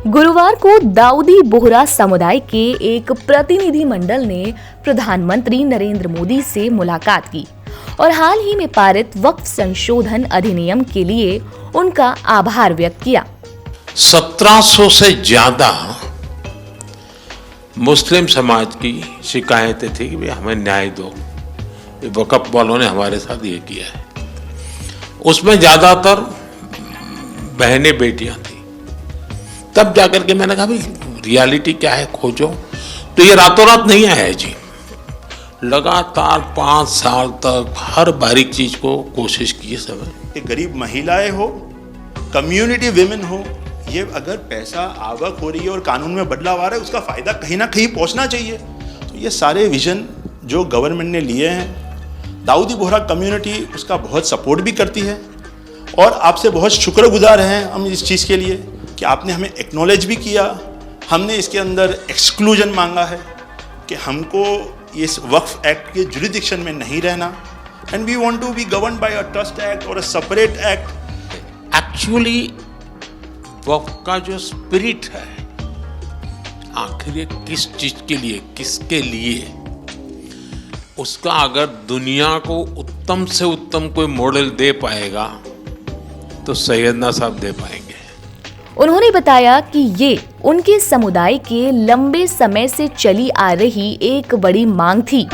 गुरुवार को दाऊदी बोहरा समुदाय के एक प्रतिनिधिमंडल ने प्रधानमंत्री नरेंद्र मोदी से मुलाकात की और हाल ही में पारित वक्फ संशोधन अधिनियम के लिए उनका आभार व्यक्त किया। 1700 से ज्यादा मुस्लिम समाज की शिकायतें थी कि हमें न्याय दो, वक्फ वालों ने हमारे साथ ये किया है। उसमें ज्यादातर बहनें बेटियां थी। तब जाकर के मैंने कहा भाई रियलिटी क्या है खोजो। तो ये रातों रात नहीं आया है जी, लगातार 5 साल तक हर बारीक चीज को कोशिश की है सब। गरीब महिलाएं हो, कम्युनिटी विमेन हो, ये अगर पैसा आवक हो रही है और कानून में बदलाव आ रहा है, उसका फायदा कहीं ना कहीं पहुंचना चाहिए। तो ये सारे विजन जो गवर्नमेंट ने लिए हैं, दाऊदी बोहरा कम्युनिटी उसका बहुत सपोर्ट भी करती है और आपसे बहुत शुक्रगुजार हैं हम इस चीज़ के लिए कि आपने हमें एक्नॉलेज भी किया। हमने इसके अंदर एक्सक्लूजन मांगा है कि हमको इस वक्फ एक्ट के जुरिडिक्शन में नहीं रहना, and we want to be governed by a trust act और अ सेपरेट एक्ट। एक्चुअली वक्फ का जो स्पिरिट है, आखिर ये किस चीज के लिए, किसके लिए, उसका अगर दुनिया को उत्तम से उत्तम कोई मॉडल दे पाएगा तो सैयदना साहब दे पाएंगे। उन्होंने बताया कि ये उनके समुदाय के लंबे समय से चली आ रही एक बड़ी मांग थी।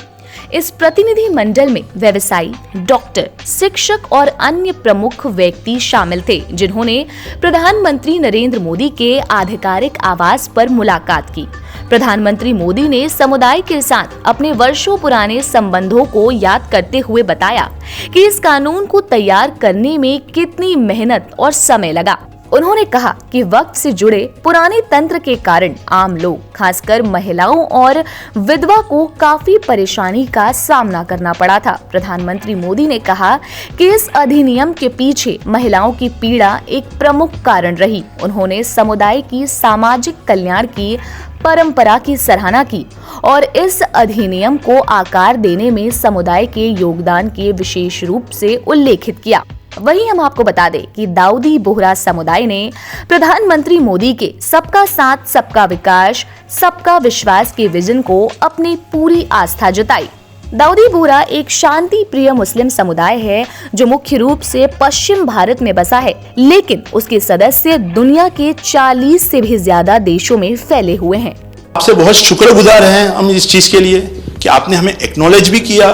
इस प्रतिनिधि मंडल में व्यवसायी, डॉक्टर, शिक्षक और अन्य प्रमुख व्यक्ति शामिल थे, जिन्होंने प्रधानमंत्री नरेंद्र मोदी के आधिकारिक आवास पर मुलाकात की। प्रधानमंत्री मोदी ने समुदाय के साथ अपने वर्षों पुराने संबंधों को याद करते हुए बताया कि इस कानून को तैयार करने में कितनी मेहनत और समय लगा। उन्होंने कहा कि वक्फ से जुड़े पुराने तंत्र के कारण आम लोग, खासकर महिलाओं और विधवा को काफी परेशानी का सामना करना पड़ा था। प्रधानमंत्री मोदी ने कहा कि इस अधिनियम के पीछे महिलाओं की पीड़ा एक प्रमुख कारण रही। उन्होंने समुदाय की सामाजिक कल्याण की परंपरा की सराहना की और इस अधिनियम को आकार देने में समुदाय के योगदान के विशेष रूप से उल्लेखित किया। वहीं हम आपको बता दें कि दाऊदी बोहरा समुदाय ने प्रधानमंत्री मोदी के सबका साथ सबका विकास सबका विश्वास के विजन को अपनी पूरी आस्था जताई। दाऊदी बोहरा एक शांति प्रिय मुस्लिम समुदाय है जो मुख्य रूप से पश्चिम भारत में बसा है, लेकिन उसके सदस्य दुनिया के 40 से भी ज्यादा देशों में फैले हुए हैं। आपसे बहुत शुक्रगुजार हैं हम इस चीज के लिए कि आपने हमें एक्नॉलेज भी किया।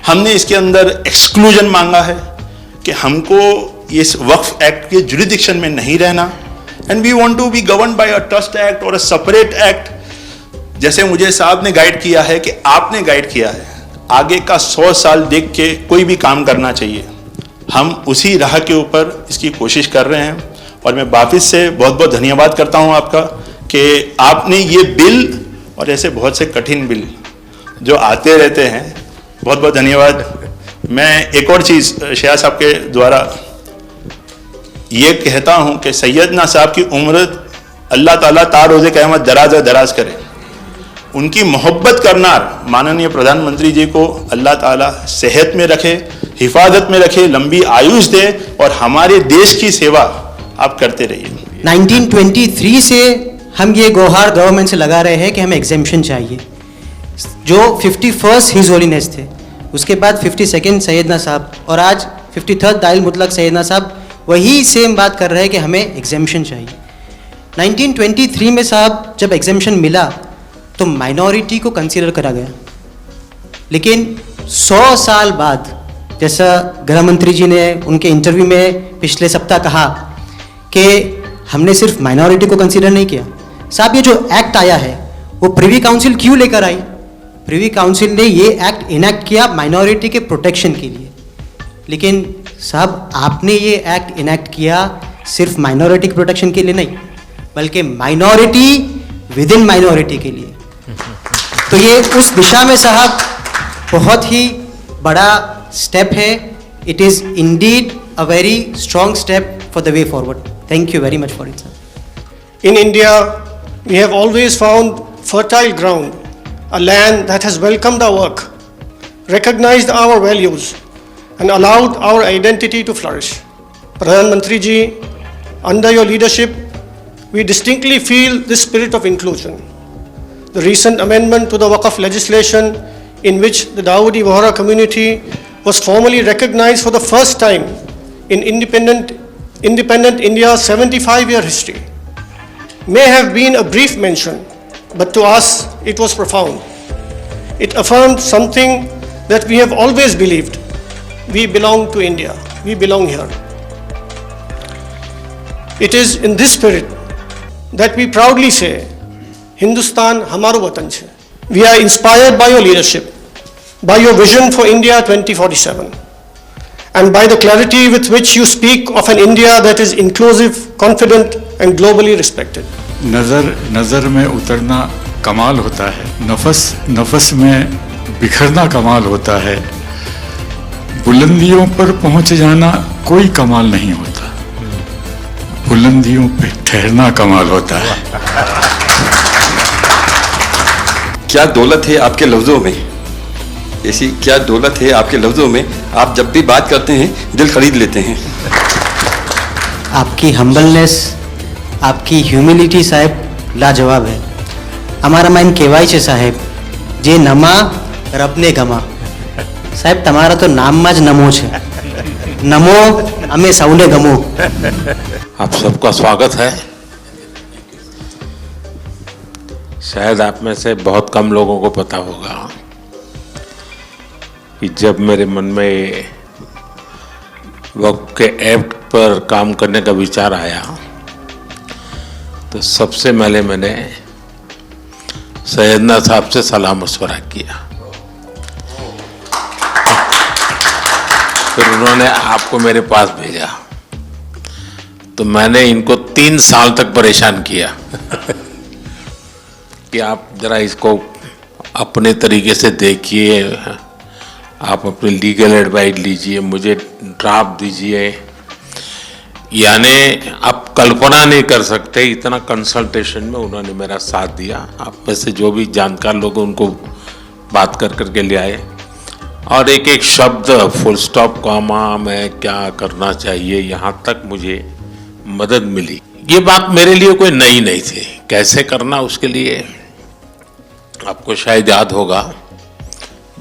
हमने इसके अंदर एक्सक्लूजन मांगा है कि हमको इस वक्फ एक्ट के जुरिडिक्शन में नहीं रहना, and we want to be governed by a trust act और अ सेपरेट एक्ट। जैसे मुझे साहब ने गाइड किया है कि आपने गाइड किया है, आगे का 100 साल देख के कोई भी काम करना चाहिए। हम उसी राह के ऊपर इसकी कोशिश कर रहे हैं और मैं वापिस से बहुत बहुत धन्यवाद करता हूं आपका कि आपने ये बिल और ऐसे बहुत से कठिन बिल जो आते रहते हैं, बहुत बहुत धन्यवाद। मैं एक और चीज़ शेया साहब के द्वारा ये कहता हूं कि सैयदना साहब की उम्र अल्लाह ताला तार रोज़े क़यामत दराज करे। उनकी मोहब्बत करना माननीय प्रधानमंत्री जी को अल्लाह ताला सेहत में रखे, हिफाजत में रखे, लंबी आयुष दे और हमारे देश की सेवा आप करते रहिए। 1923 से हम ये गुहार गवर्नमेंट से लगा रहे हैं कि हमें एग्जेम्पशन चाहिए। जो 51st हिज होलीनेस थे, उसके बाद 52nd सैयदना साहब और आज 53rd दाइल मुतलक सैयदना साहब वही सेम बात कर रहे हैं कि हमें एग्जेम्पशन चाहिए। 1923 में साहब जब एग्जेम्पशन मिला तो माइनॉरिटी को कंसीडर करा गया, लेकिन 100 साल बाद, जैसा गृह मंत्री जी ने उनके इंटरव्यू में पिछले सप्ताह कहा कि हमने सिर्फ माइनॉरिटी को कंसीडर नहीं किया। साहब ये जो एक्ट आया है वो प्रिवी काउंसिल क्यों लेकर आई? प्रिवी काउंसिल ने ये एक्ट इनैक्ट किया माइनॉरिटी के प्रोटेक्शन के लिए, लेकिन साहब आपने ये एक्ट इनैक्ट किया सिर्फ माइनॉरिटी के प्रोटेक्शन के लिए नहीं, बल्कि माइनॉरिटी विद इन माइनॉरिटी के लिए। तो ये उस दिशा में साहब बहुत ही बड़ा स्टेप है। It is indeed a very strong step for the way forward. Thank you very much for it sir. In India, we have always found fertile ground, a land that has welcomed our work, recognized our values, and allowed our identity to flourish. Pradhan Mantri ji, under your leadership, we distinctly feel this spirit of inclusion. The recent amendment to the Waqf legislation, in which the Dawoodi Bohra community was formally recognized for the first time in independent India's 75-year history, may have been a brief mention, but to us it was profound. It affirmed something that we have always believed: we belong to India, we belong here. It is in this spirit that we proudly say, Hindustan hamaro watan chhe. We are inspired by your leadership, by your vision for India 2047, and by the clarity with which you speak of an India that is inclusive, confident, and globally respected. नज़र में उतरना कमाल होता है, नफस में बिखरना कमाल होता है, बुलंदियों पर पहुंच जाना कोई कमाल नहीं होता, बुलंदियों पे ठहरना कमाल होता है। क्या दौलत है आपके लफ्ज़ों में, ऐसी क्या दौलत है आपके लफ्ज़ों में, आप जब भी बात करते हैं दिल खरीद लेते हैं। आपकी हम्बलनेस, आपकी ह्यूमिलिटी साहेब लाजवाब है। हमारा माइंड केवाई छे साहेब, जे नमा रब ने गमा। साहेब तमारा तो नाम माज नमो छे, नमो हमें सौने गमो। आप सबका स्वागत है। शायद आप में से बहुत कम लोगों को पता होगा कि जब मेरे मन में वक्फ के एक्ट पर काम करने का विचार आया तो सबसे पहले मैंने सैयदना साहब से सलाह मशवरा किया। फिर उन्होंने आपको मेरे पास भेजा तो मैंने इनको 3 साल तक परेशान किया कि आप जरा इसको अपने तरीके से देखिए, आप अपनी लीगल एडवाइस लीजिए, मुझे ड्राफ्ट दीजिए। यानी आप कल्पना नहीं कर सकते इतना कंसल्टेशन में उन्होंने मेरा साथ दिया। आप में से जो भी जानकार लोग उनको बात कर करके ले आए और एक एक शब्द, फुल स्टॉप, कॉमा में क्या करना चाहिए, यहाँ तक मुझे मदद मिली। ये बात मेरे लिए कोई नई नहीं थी, कैसे करना उसके लिए आपको शायद याद होगा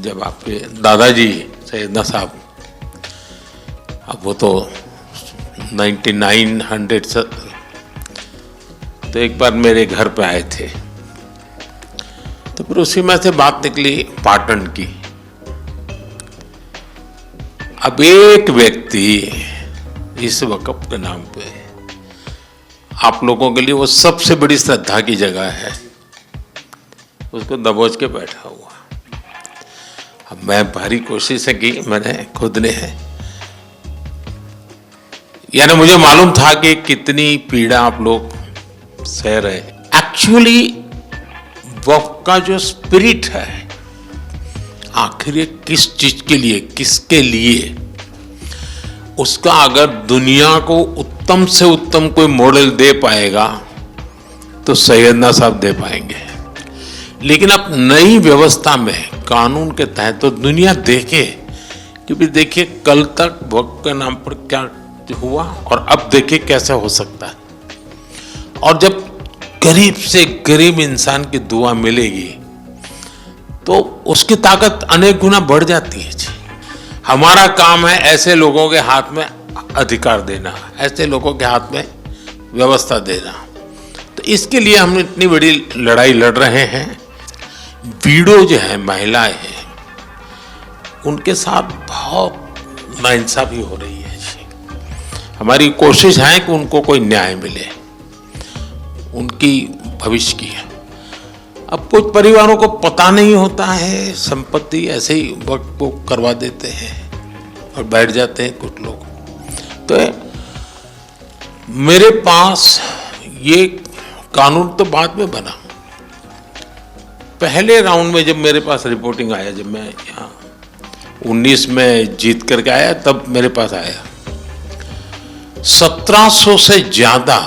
जब आपके दादाजी सैयदना साहब, अब वो तो 1900 से, तो एक बार मेरे घर पे आए थे तो फिर उसी में से बात निकली पाटन की। अब एक व्यक्ति इस वक़्फ़ के नाम पे आप लोगों के लिए वो सबसे बड़ी श्रद्धा की जगह है, उसको दबोच के बैठा हुआ। अब मैं भारी कोशिश की मैंने खुद ने है, यानी मुझे मालूम था कि कितनी पीड़ा आप लोग सह रहे। एक्चुअली वक्फ का जो स्पिरिट है, आखिर ये किस चीज के लिए, किसके लिए, उसका अगर दुनिया को उत्तम से उत्तम कोई मॉडल दे पाएगा तो सैयदना साहब दे पाएंगे। लेकिन अब नई व्यवस्था में कानून के तहत तो दुनिया देखे कि भी देखिए कल तक वक्फ के नाम पर क्या हुआ और अब देखिए कैसे हो सकता है। और जब गरीब से गरीब इंसान की दुआ मिलेगी तो उसकी ताकत अनेक गुना बढ़ जाती है जी। हमारा काम है ऐसे लोगों के हाथ में अधिकार देना, ऐसे लोगों के हाथ में व्यवस्था देना। तो इसके लिए हम इतनी बड़ी लड़ाई लड़ रहे हैं। वीडो जो है, महिलाएं हैं, उनके साथ बहुत नाइंसाफी हो रही है जी। हमारी कोशिश है कि उनको कोई न्याय मिले, उनकी भविष्य की। अब कुछ परिवारों को पता नहीं होता है, संपत्ति ऐसे ही वक्त को करवा देते हैं और बैठ जाते हैं कुछ लोग। तो मेरे पास ये कानून तो बाद में बना, पहले राउंड में जब मेरे पास रिपोर्टिंग आया, जब मैं यहाँ 19 में जीत करके आया, तब मेरे पास आया 1700 से ज्यादा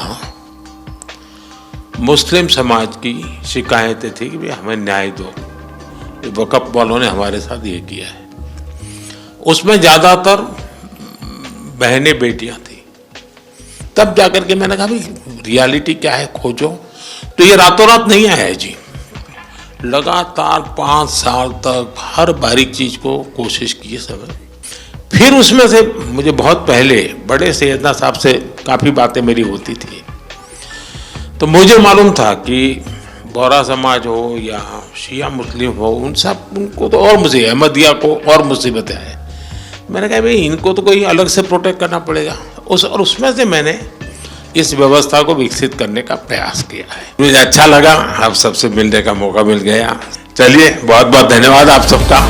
मुस्लिम समाज की शिकायतें थी कि भाई हमें न्याय दो, वक़्फ़ वालों ने हमारे साथ ये किया है। उसमें ज़्यादातर बहनें बेटियां थी। तब जाकर के मैंने कहा भाई रियलिटी क्या है खोजो। तो ये रातों रात नहीं आया है जी, लगातार 5 साल तक हर बारीक चीज को कोशिश की सब। फिर उसमें से मुझे बहुत पहले बड़े सैयदना साहब से काफ़ी बातें मेरी होती थी, तो मुझे मालूम था कि बोहरा समाज हो या शिया मुस्लिम हो, उनको तो और मुझे अहमदिया को और मुसीबतें हैं। मैंने कहा भाई इनको तो कोई अलग से प्रोटेक्ट करना पड़ेगा, और उसमें से मैंने इस व्यवस्था को विकसित करने का प्रयास किया है। मुझे अच्छा लगा, आप सबसे मिलने का मौका मिल गया। चलिए, बहुत बहुत धन्यवाद आप सबका।